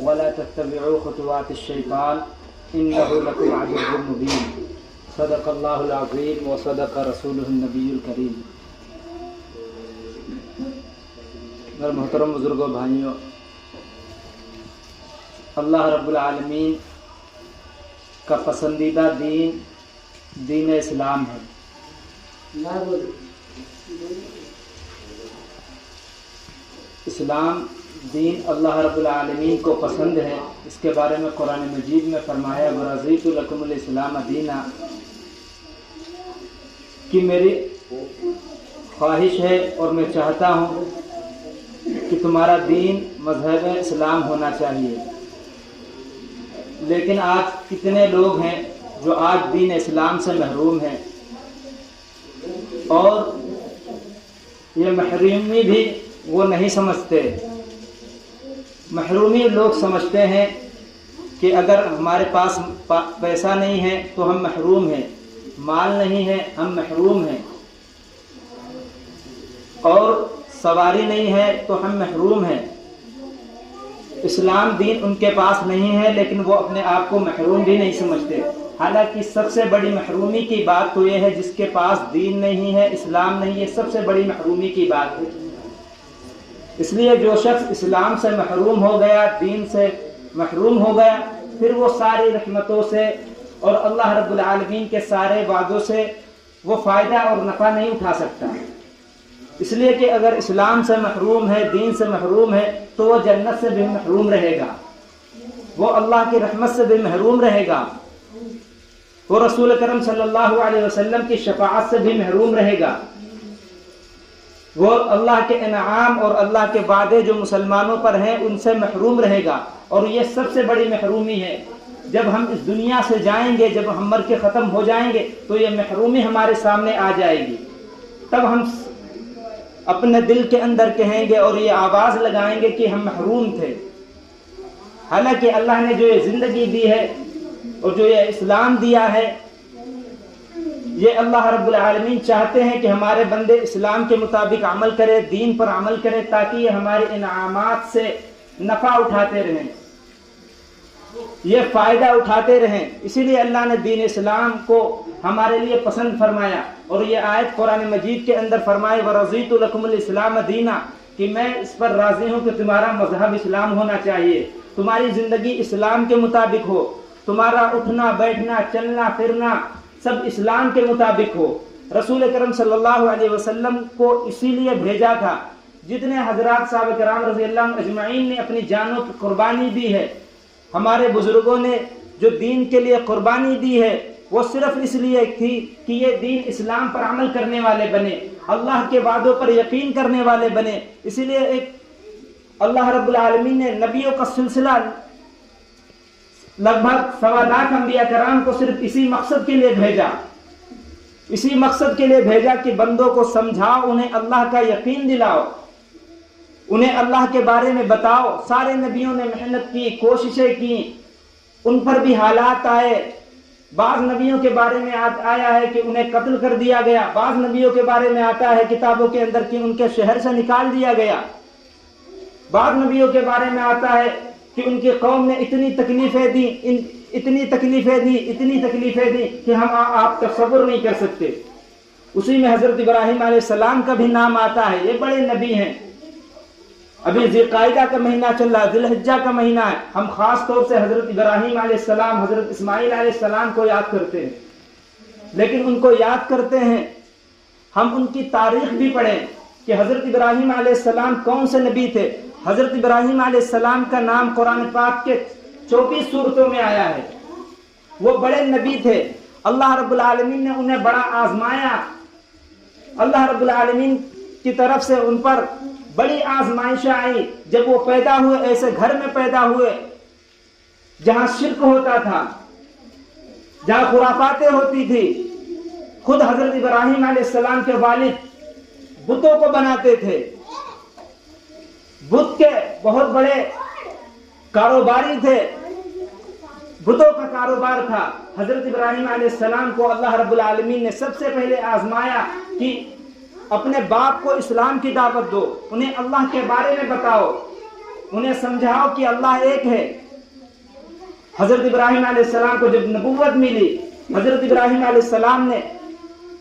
ولا تتبعوا خطوات الشیطان انه لکم عدو مبین صدق اللہ العظیم وصدق رسولہ النبی الکریم۔ میرے محترم بزرگوں، بھائیوں، اللہ رب العالمین کا پسندیدہ دین دین اسلام ہے۔ اسلام دین اللہ رب العالمین کو پسند ہے۔ اس کے بارے میں قرآن مجید میں فرمایا وَرَضِيتُ لَكُمُ الْإِسْلَامَ دِينًا، کہ میری خواہش ہے اور میں چاہتا ہوں کہ تمہارا دین مذہب اسلام ہونا چاہیے۔ لیکن آج کتنے لوگ ہیں جو آج دین اسلام سے محروم ہیں، اور یہ محرومی بھی وہ نہیں سمجھتے۔ محرومی لوگ سمجھتے ہیں کہ اگر ہمارے پاس پیسہ نہیں ہے تو ہم محروم ہیں، مال نہیں ہے ہم محروم ہیں، اور سواری نہیں ہے تو ہم محروم ہیں۔ اسلام دین ان کے پاس نہیں ہے، لیکن وہ اپنے آپ کو محروم بھی نہیں سمجھتے۔ حالانکہ سب سے بڑی محرومی کی بات تو یہ ہے جس کے پاس دین نہیں ہے، اسلام نہیں ہے، سب سے بڑی محرومی کی بات ہے۔ اس لیے جو شخص اسلام سے محروم ہو گیا، دین سے محروم ہو گیا، پھر وہ ساری رحمتوں سے اور اللہ رب العالمین کے سارے وعدوں سے وہ فائدہ اور نفع نہیں اٹھا سکتا۔ اس لیے کہ اگر اسلام سے محروم ہے، دین سے محروم ہے، تو وہ جنت سے بھی محروم رہے گا، وہ اللہ کی رحمت سے بھی محروم رہے گا، وہ رسول کرم صلی اللہ علیہ وسلم کی شفاعت سے بھی محروم رہے گا، وہ اللہ کے انعام اور اللہ کے وعدے جو مسلمانوں پر ہیں ان سے محروم رہے گا۔ اور یہ سب سے بڑی محرومی ہے۔ جب ہم اس دنیا سے جائیں گے، جب ہم مر کے ختم ہو جائیں گے، تو یہ محرومی ہمارے سامنے آ جائے گی۔ تب ہم اپنے دل کے اندر کہیں گے اور یہ آواز لگائیں گے کہ ہم محروم تھے۔ حالانکہ اللہ نے جو یہ زندگی دی ہے اور جو یہ اسلام دیا ہے، یہ اللہ رب العالمین چاہتے ہیں کہ ہمارے بندے اسلام کے مطابق عمل کرے، دین پر عمل کرے، تاکہ یہ ہمارے انعامات سے نفع اٹھاتے رہیں، یہ فائدہ اٹھاتے رہیں۔ اسی لیے اللہ نے دین اسلام کو ہمارے لیے پسند فرمایا، اور یہ آیت قرآن مجید کے اندر فرمائے وَرَضِيتُ لَكُمُ الْإِسْلَامَ دِينًا، کہ میں اس پر راضی ہوں کہ تمہارا مذہب اسلام ہونا چاہیے، تمہاری زندگی اسلام کے مطابق ہو، تمہارا اٹھنا بیٹھنا چلنا پھرنا سب اسلام کے مطابق ہو۔ رسول کرم صلی اللہ علیہ وسلم کو اسی لیے بھیجا تھا۔ جتنے حضرات صحابہ کرام رضی اللہ عنہ اجمعین نے اپنی جانوں کی قربانی دی ہے، ہمارے بزرگوں نے جو دین کے لیے قربانی دی ہے، وہ صرف اس لیے تھی کہ یہ دین اسلام پر عمل کرنے والے بنے، اللہ کے وعدوں پر یقین کرنے والے بنے۔ اسی لیے ایک اللہ رب العالمین نے نبیوں کا سلسلہ لگ بھگ 1.25 لاکھ انبیاء کرام کو صرف اسی مقصد کے لیے بھیجا، اسی مقصد کے لیے بھیجا کہ بندوں کو سمجھاؤ، انہیں اللہ کا یقین دلاؤ، انہیں اللہ کے بارے میں بتاؤ۔ سارے نبیوں نے محنت کی، کوششیں کی، ان پر بھی حالات آئے۔ بعض نبیوں کے بارے میں آیا ہے کہ انہیں قتل کر دیا گیا، بعض نبیوں کے بارے میں آتا ہے کتابوں کے اندر کہ ان کے شہر سے نکال دیا گیا، بعض نبیوں کے بارے میں آتا ہے کہ ان کی قوم نے اتنی تکلیفیں دی، اتنی تکلیفیں دی کہ ہم آپ تصور نہیں کر سکتے۔ اسی میں حضرت ابراہیم علیہ السلام کا بھی نام آتا ہے، یہ بڑے نبی ہیں۔ ابھی ذی القعدہ کا مہینہ چل رہا ہے، ذی الحجہ کا مہینہ ہے، ہم خاص طور سے حضرت ابراہیم علیہ السلام، حضرت اسماعیل علیہ السلام کو یاد کرتے ہیں۔ لیکن ان کو یاد کرتے ہیں، ہم ان کی تاریخ بھی پڑھیں کہ حضرت ابراہیم علیہ السلام کون سے نبی تھے۔ حضرت ابراہیم علیہ السلام کا نام قرآن پاک کے 24 سورتوں میں آیا ہے۔ وہ بڑے نبی تھے، اللہ رب العالمین نے انہیں بڑا آزمایا، اللہ رب العالمین کی طرف سے ان پر بڑی آزمائشیں آئی۔ جب وہ پیدا ہوئے ایسے گھر میں پیدا ہوئے جہاں شرک ہوتا تھا، جہاں خرافاتیں ہوتی تھی۔ خود حضرت ابراہیم علیہ السلام کے والد بتوں کو بناتے تھے، بت کے بہت بڑے کاروباری تھے، بتوں کا کاروبار تھا۔ حضرت ابراہیم علیہ السلام کو اللہ رب العالمین نے سب سے پہلے آزمایا کہ اپنے باپ کو اسلام کی دعوت دو، انہیں اللہ کے بارے میں بتاؤ۔ انہیں سمجھاؤ کہ اللہ ایک ہے۔ حضرت ابراہیم علیہ السلام کو جب نبوت ملی، حضرت ابراہیم علیہ السلام نے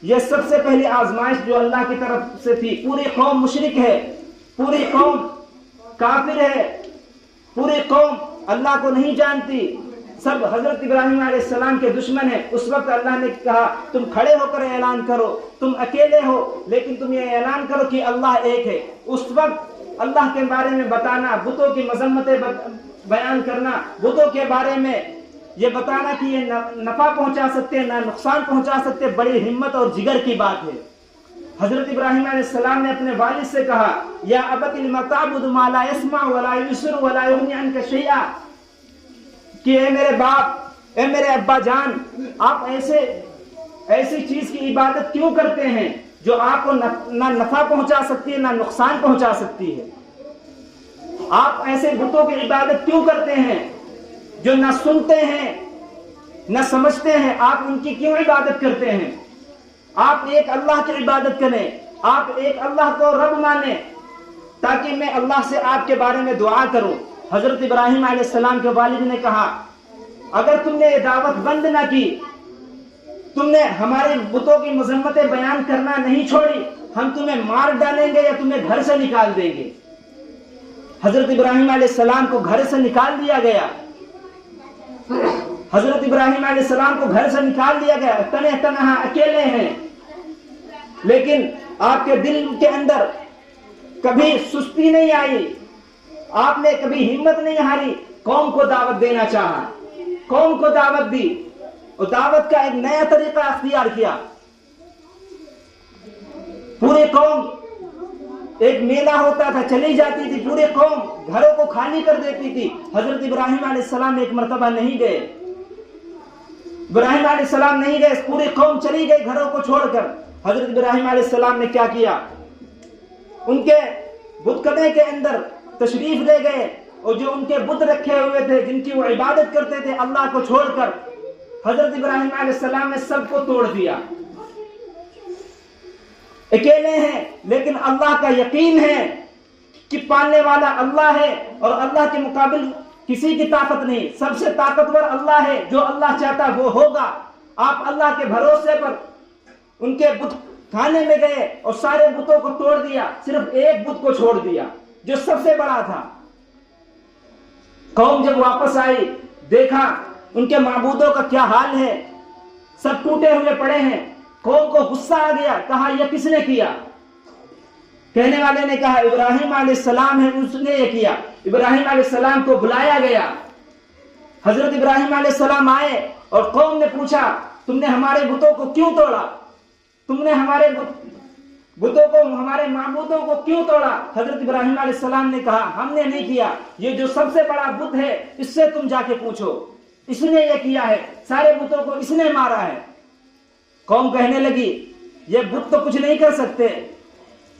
یہ سب سے پہلی آزمائش جو اللہ کی طرف سے تھی، پوری قوم مشرک ہے، پوری قوم کافر ہے، پوری قوم اللہ کو نہیں جانتی، سب حضرت ابراہیم علیہ السلام کے دشمن ہیں۔ اس وقت اللہ نے کہا تم کھڑے ہو کر اعلان کرو، تم اکیلے ہو لیکن تم یہ اعلان کرو کہ اللہ ایک ہے۔ اس وقت اللہ کے بارے میں بتانا، بتوں کی مذمتیں بیان کرنا، بتوں کے بارے میں یہ بتانا کہ یہ نفع پہنچا سکتے ہیں نہ نقصان پہنچا سکتے، بڑی ہمت اور جگر کی بات ہے۔ حضرت ابراہیم علیہ السلام نے اپنے والد سے کہا یا ابت لم تعبد ما لا يسمع ولا يبصر ولا يغني عنك شيئا، کہ اے میرے باپ، اے میرے ابا جان، آپ ایسی چیز کی عبادت کیوں کرتے ہیں جو آپ کو نہ نفع پہنچا سکتی ہے نہ نقصان پہنچا سکتی ہے؟ آپ ایسے بتوں کی عبادت کیوں کرتے ہیں جو نہ سنتے ہیں نہ سمجھتے ہیں؟ آپ ان کی کیوں عبادت کرتے ہیں؟ آپ ایک اللہ کی عبادت کریں، آپ ایک اللہ کو رب مانیں تاکہ میں اللہ سے آپ کے بارے میں دعا کروں۔ حضرت ابراہیم علیہ السلام کے والد نے کہا اگر تم نے یہ دعوت بند نہ کی، تم نے ہمارے بتوں کی مذمتیں بیان کرنا نہیں چھوڑی، ہم تمہیں مار ڈالیں گے یا تمہیں گھر سے نکال دیں گے۔ حضرت ابراہیم علیہ السلام کو گھر سے نکال دیا گیا، حضرت ابراہیم علیہ السلام کو گھر سے نکال دیا گیا، تنہا تنہا اکیلے ہیں، لیکن آپ کے دل کے اندر کبھی سستی نہیں آئی، آپ نے کبھی ہمت نہیں ہاری، قوم کو دعوت دینا چاہا، قوم کو دعوت دی اور دعوت کا ایک نیا طریقہ اختیار کیا۔ پوری قوم، ایک میلہ ہوتا تھا، چلی جاتی تھی، پوری قوم گھروں کو خالی کر دیتی تھی۔ حضرت ابراہیم علیہ السلام ایک مرتبہ نہیں گئے، ابراہیم علیہ السلام نہیں گئے، پوری قوم چلی گئی گھروں کو چھوڑ کر۔ حضرت ابراہیم علیہ السلام نے کیا کیا؟ ان کے بت کدے کے اندر تشریف لے گئے اور جو ان کے بت رکھے ہوئے تھے جن کی وہ عبادت کرتے تھے اللہ کو چھوڑ کر، حضرت ابراہیم علیہ السلام نے سب کو توڑ دیا۔ اکیلے ہیں لیکن اللہ کا یقین ہے کہ پالنے والا اللہ ہے اور اللہ کے مقابل کسی کی طاقت نہیں، سب سے طاقتور اللہ ہے، جو اللہ چاہتا وہ ہوگا۔ آپ اللہ کے بھروسے پر ان کے بت کھانے میں گئے اور سارے بتوں کو توڑ دیا، صرف ایک بت کو چھوڑ دیا جو سب سے بڑا تھا۔ قوم جب واپس آئی، دیکھا ان کے معبودوں کا کیا حال ہے، سب ٹوٹے ہوئے پڑے ہیں۔ قوم کو غصہ آ گیا، کہا یہ کس نے کیا؟ کہنے والے نے کہا ابراہیم علیہ السلام ہے، اس نے یہ کیا۔ ابراہیم علیہ السلام کو بلایا گیا، حضرت ابراہیم علیہ السلام آئے اور قوم نے پوچھا تم نے ہمارے بتوں کو کیوں توڑا؟ تم نے ہمارے بتوں کو، ہمارے معبودوں کو کیوں توڑا؟ حضرت ابراہیم علیہ السلام نے کہا ہم نے نہیں کیا، یہ جو سب سے بڑا بت ہے اس سے تم جا کے پوچھو، اس نے یہ کیا ہے، سارے بتوں کو اس نے مارا ہے۔ قوم کہنے لگی یہ بت تو کچھ نہیں کر سکتے،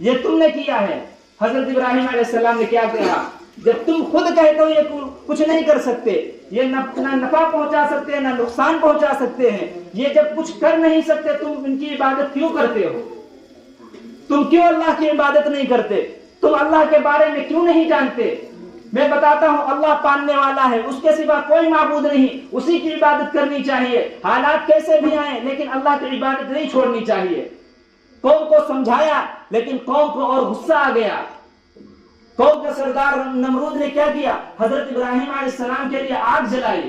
یہ تم نے کیا ہے۔ حضرت ابراہیم علیہ السلام نے کیا کہا؟ جب تم خود کہتے ہو یہ کچھ نہیں کر سکتے، یہ نہ نفع پہنچا سکتے ہیں نہ نقصان پہنچا سکتے ہیں، یہ جب کچھ کر نہیں سکتے تم ان کی عبادت کیوں کرتے ہو؟ تم کیوں اللہ کی عبادت نہیں کرتے؟ تم اللہ کے بارے میں کیوں نہیں جانتے؟ میں بتاتا ہوں اللہ پالنے والا ہے، اس کے سوا کوئی معبود نہیں، اسی کی عبادت کرنی چاہیے، حالات کیسے بھی آئیں لیکن اللہ کی عبادت نہیں چھوڑنی چاہیے۔ قوم کو سمجھایا لیکن قوم کو اور غصہ آ گیا۔ قوم کا سردار نمرود نے کیا کیا؟ حضرت ابراہیم علیہ السلام کے لیے آگ جلائی،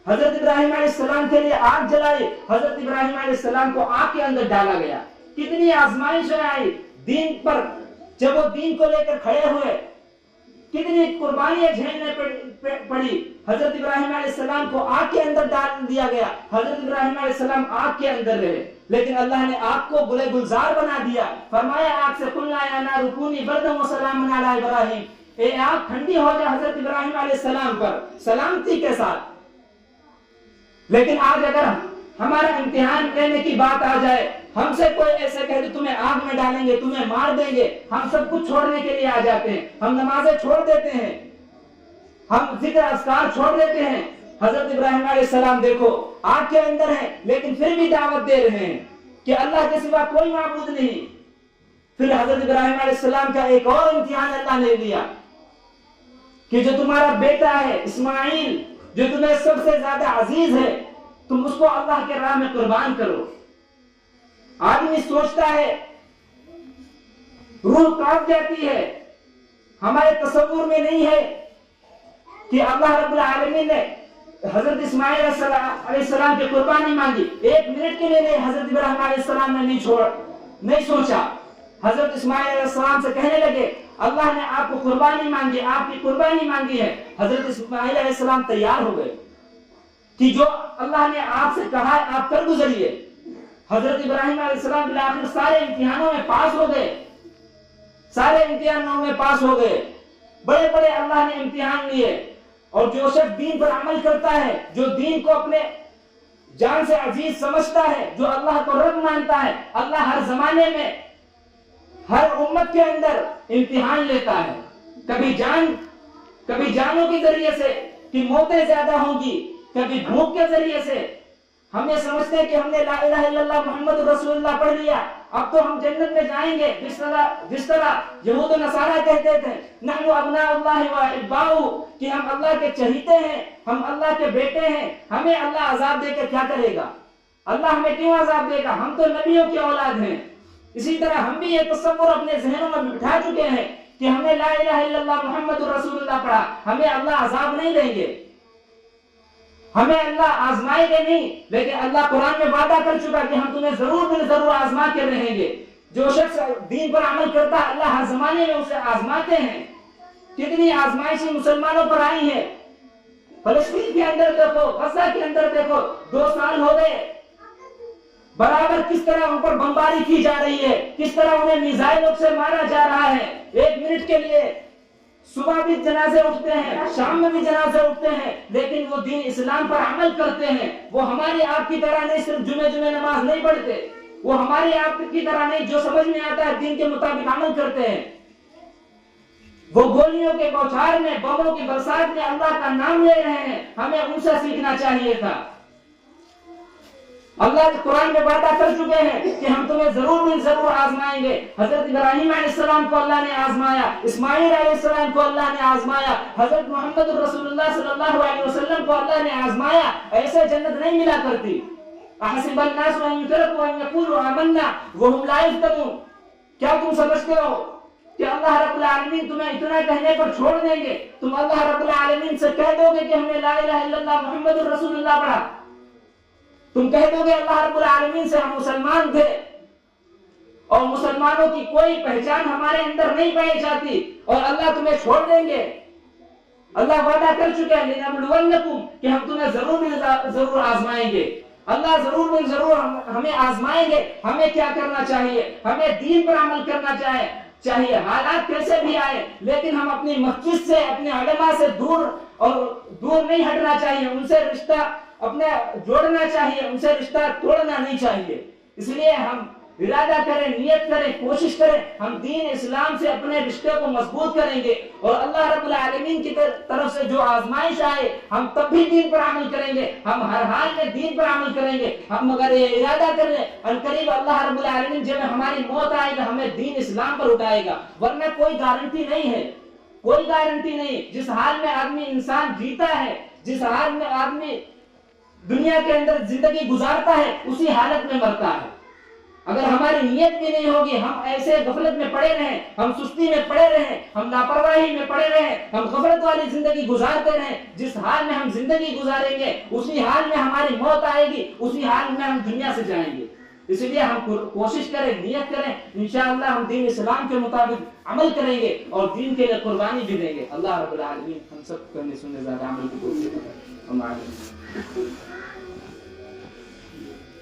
حضرت ابراہیم علیہ السلام کے لیے آگ جلائی، حضرت ابراہیم علیہ السلام کو آگ کے اندر ڈالا گیا۔ کتنی آزمائشیں آئی دین پر، جب وہ دین کو لے کر کھڑے ہوئے کتنی قربانیاں جھیلنے پڑی۔ حضرت ابراہیم علیہ السلام کو آگ کے اندر ڈال دیا گیا، حضرت ابراہیم علیہ السلام آگ کے اندر رہے، لیکن اللہ نے آگ کو گلے گلزار بنا دیا۔ فرمایا آگ سے قلنا یا نار کونی بردا وسلاما علی ابراہیم، اے آگ ٹھنڈی ہو جائے حضرت ابراہیم علیہ السلام پر سلامتی کے ساتھ۔ لیکن آج اگر ہمارا امتحان لینے کی بات آ جائے، ہم سے کوئی ایسے کہے تو تمہیں آگ میں ڈالیں گے، تمہیں مار دیں گے، ہم سب کچھ چھوڑنے کے لیے آ جاتے ہیں، ہم نمازیں چھوڑ دیتے ہیں، ہم ذکر اذکار چھوڑ دیتے ہیں۔ حضرت ابراہیم علیہ السلام دیکھو آگ کے اندر ہیں لیکن پھر بھی دعوت دے رہے ہیں کہ اللہ کے سوا کوئی معبود نہیں۔ پھر حضرت ابراہیم علیہ السلام کا ایک اور امتحان اللہ نے لیا، کہ جو تمہارا بیٹا ہے اسماعیل جو تمہیں سب سے زیادہ عزیز ہے تم اس کو اللہ کے راہ میں قربان کرو. آدمی سوچتا ہے روح کانپ جاتی ہے. ہمارے تصور میں نہیں ہے کہ اللہ رب العالمین نے حضرت اسماعیل علیہ السلام کی قربانی مانگی. ایک منٹ کے لیے نہیں حضرت ابراہیم علیہ السلام نے نہیں سوچا. حضرت اسماعیل علیہ السلام سے کہنے لگے اللہ نے آپ کو قربانی مانگی, آپ کی قربانی مانگی ہے. حضرت اسماعیل علیہ السلام تیار ہو گئے کہ جو اللہ نے آپ سے کہا ہے آپ کر گزریے. حضرت ابراہیم علیہ السلام بالآخر سارے امتحانوں میں پاس ہو گئے, سارے امتحانوں میں پاس ہو گئے. بڑے بڑے اللہ نے امتحان لیے. اور جو شخص دین پر عمل کرتا ہے, جو دین کو اپنے جان سے عزیز سمجھتا ہے, جو اللہ کو رب مانتا ہے, اللہ ہر زمانے میں ہر امت کے اندر امتحان لیتا ہے. کبھی جانوں کے ذریعے سے کہ موتیں زیادہ ہوں گی, کبھی بھوک کے ذریعے سے. ہم یہ سمجھتے ہیں کہ ہم نے لا الہ الا اللہ محمد رسول اللہ پڑھ لیا اب تو ہم جنت میں جائیں گے. جس طرح یہود و نصارہ کہتے تھے نحن ابناء اللہ واحباؤہ, کہ ہم اللہ کے چہیتے ہیں, ہم اللہ کے بیٹے ہیں, ہمیں اللہ عذاب دے کے کیا کرے گا, اللہ ہمیں کیوں عذاب دے گا, ہم تو نبیوں کی اولاد ہیں. اسی طرح ہم بھی یہ تصور اپنے ذہنوں میں بٹھا چکے ہیں کہ ہم نے لا الہ الا اللہ محمد رسول اللہ پڑھا, ہمیں اللہ عذاب نہیں دیں گے, ہمیں اللہ آزمائے گے نہیں. لیکن اللہ قرآن میں وعدہ کر چکا کہ ہم تمہیں ضرور آزما کے رہیں گے. جو شخص دین پر عمل کرتا ہے اللہ ہر زمانے میں اسے آزماتے ہیں. کتنی آزمائشیں مسلمانوں پر آئی ہیں. فلسطین کے اندر دیکھو, غزہ کے اندر دیکھو, 2 سال ہو گئے برابر کس طرح ان پر بمباری کی جا رہی ہے, کس طرح انہیں میزائلوں سے مارا جا رہا ہے. 1 منٹ کے لیے صبح بھی جنازے اٹھتے ہیں, شام میں بھی جنازے اٹھتے ہیں, لیکن وہ دین اسلام پر عمل کرتے ہیں. وہ ہماری آپ کی طرح نہیں صرف جمعے نماز نہیں پڑھتے, وہ ہماری آپ کی طرح نہیں جو سمجھ میں آتا ہے دین کے مطابق عمل کرتے ہیں. وہ گولیوں کے بوچھار میں, بموں کی برسات میں اللہ کا نام لے رہے ہیں. ہمیں ان سے سیکھنا چاہیے تھا. اللہ قرآن میں وعدہ کر چکے ہیں کہ ہم تمہیں ضرور آزمائیں گے. حضرت ابراہیم علیہ السلام کو اللہ نے آزمایا, اسماعیل علیہ السلام کو اللہ نے آزمایا, حضرت محمد رسول اللہ صلی اللہ علیہ وسلم کو اللہ نے آزمایا. ایسے جنت نہیں ملا کرتی. احسب الناس ان یترکوا ان یقولوا آمنا وهم لا یفتنون. کیا تم سمجھتے ہو کہ اللہ رب العالمین تمہیں اتنا کہنے پر چھوڑ دیں گے؟ تم اللہ رب العالمین سے کہہ دو گے کہ ہم نے لا الہ الا اللہ محمد رسول اللہ پڑھا, تم کہہ دو گے اللہ رب العالمین سے ہم مسلمان تھے, اور مسلمانوں کی کوئی پہچان ہمارے اندر نہیں پائی جاتی, اور اللہ تمہیں چھوڑ دیں گے. اللہ وعدہ کر چکا ہے لنبلونکم, کہ ہم تمہیں ضرور آزمائیں گے. اللہ ضرور ہمیں آزمائیں گے. ہمیں کیا کرنا چاہیے, ہمیں دین پر عمل کرنا چاہیے. حالات کیسے بھی آئے لیکن ہم اپنی مسجد سے, اپنے علماء سے دور نہیں ہٹنا چاہیے. ان سے رشتہ اپنے جوڑنا چاہیے, ان سے رشتہ توڑنا نہیں چاہیے. اس لیے ہم ارادہ کریں, نیت کریں, کوشش کریں, ہم دین اسلام سے اپنے رشتے کو مضبوط کریں گے. اور اللہ رب العالمین کی طرف سے جو آزمائش آئے ہم تب بھی دین پر عمل کریں گے. ہم ہر حال میں دین پر عمل کریں گے. ہم مگر یہ ارادہ کر لیں عنقریب اللہ رب العالمین جب ہماری موت آئے گا ہمیں دین اسلام پر اٹھائے گا, ورنہ کوئی گارنٹی نہیں ہے, کوئی گارنٹی نہیں. جس حال میں آدمی انسان جیتا ہے, جس حال میں آدمی دنیا کے اندر زندگی گزارتا ہے اسی حالت میں مرتا ہے. اگر ہماری نیت بھی نہیں ہوگی, ہم ایسے غفلت میں پڑے رہیں, ہم سستی میں پڑے رہیں, ہم لاپرواہی میں پڑے رہیں, ہم غفلت والی زندگی گزارتے رہیں, جس حال میں ہم زندگی گزاریں گے اسی حال میں ہماری موت آئے گی, اسی حال میں ہم دنیا سے جائیں گے. اس لیے ہم کوشش کریں, نیت کریں, انشاءاللہ ہم دین اسلام کے مطابق عمل کریں گے اور دین کے لیے قربانی بھی دیں گے. اللہ رب العالمین ہم سب کرنے سننے زیادہ عمل کی توفیق عطا فرمائے.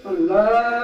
اللہ